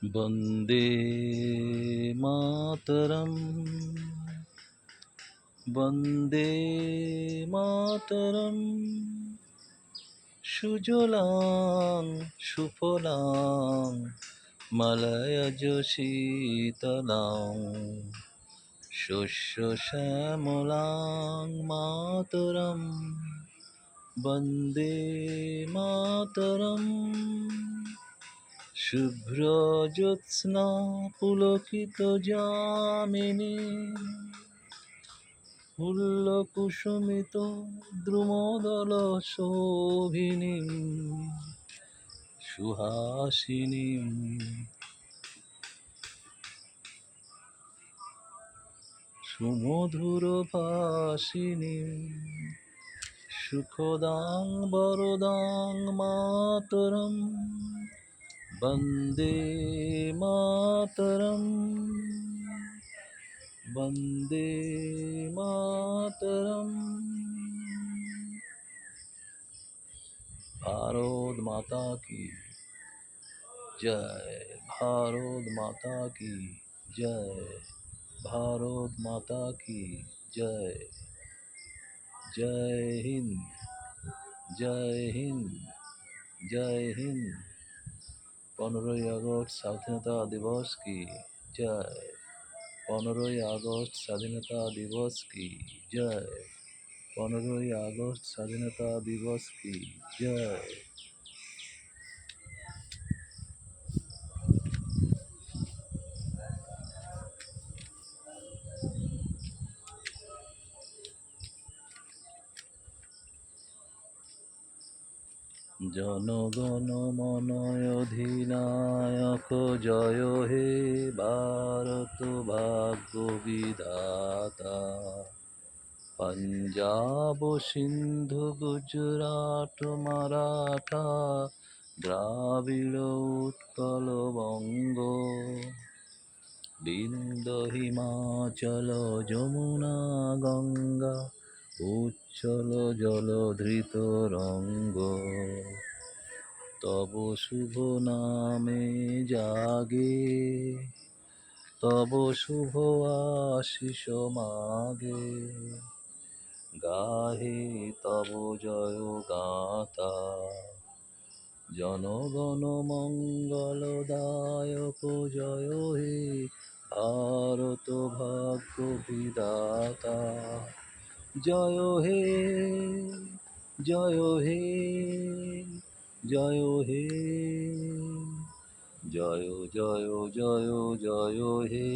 বন্দে মাতরম, বন্দে মাতরম। সুজলাং সুফলাং মলয়জ শীতলাং শস্য শ্যামলাং মাতরম, বন্দে মাতরম। শুভ্রজ্যোৎস্না পুলকিত যামিনী, ফুল্লকুসুমিত দ্রুমদল শোভিনী, সুহাসিনী সুমধুর ভাষিনী, সুখদাং বরদাং মাতরম, বন্দে মাতরম, বন্দে মাতরম। ভারত মাতা কি জয়, ভারত মাতা কি জয়, ভারত মাতা কি জয়। জয় হিন্দ, জয় হিন্দ, জয় হিন্দ। 15ই আগস্ট স্বাধীনতা দিবস की जय, 15ই আগস্ট স্বাধীনতা দিবস की जय, 15ই আগস্ট স্বাধীনতা দিবস की जय। জনগণ মন অধিনায়ক জয় হে ভারত ভাগ্য বিধাতা। পঞ্জাব সিন্ধু গুজরাট মারাঠা দ্রাবিড় উৎকল বঙ্গ, বিন্দ হিমাচল যমুনা গঙ্গা উচ্ছল জলধৃত রঙ্গ। তব শুভ নামে জাগে, তব শুভ আশিস মাগে, গাহে তব জয় গাথা। জনগণ মঙ্গলদায়ক জয় হে ভারত ভাগ্য বিধাতা। জয় হে, জয় হে, জয় হে, জয় জয় জয় জয় হে।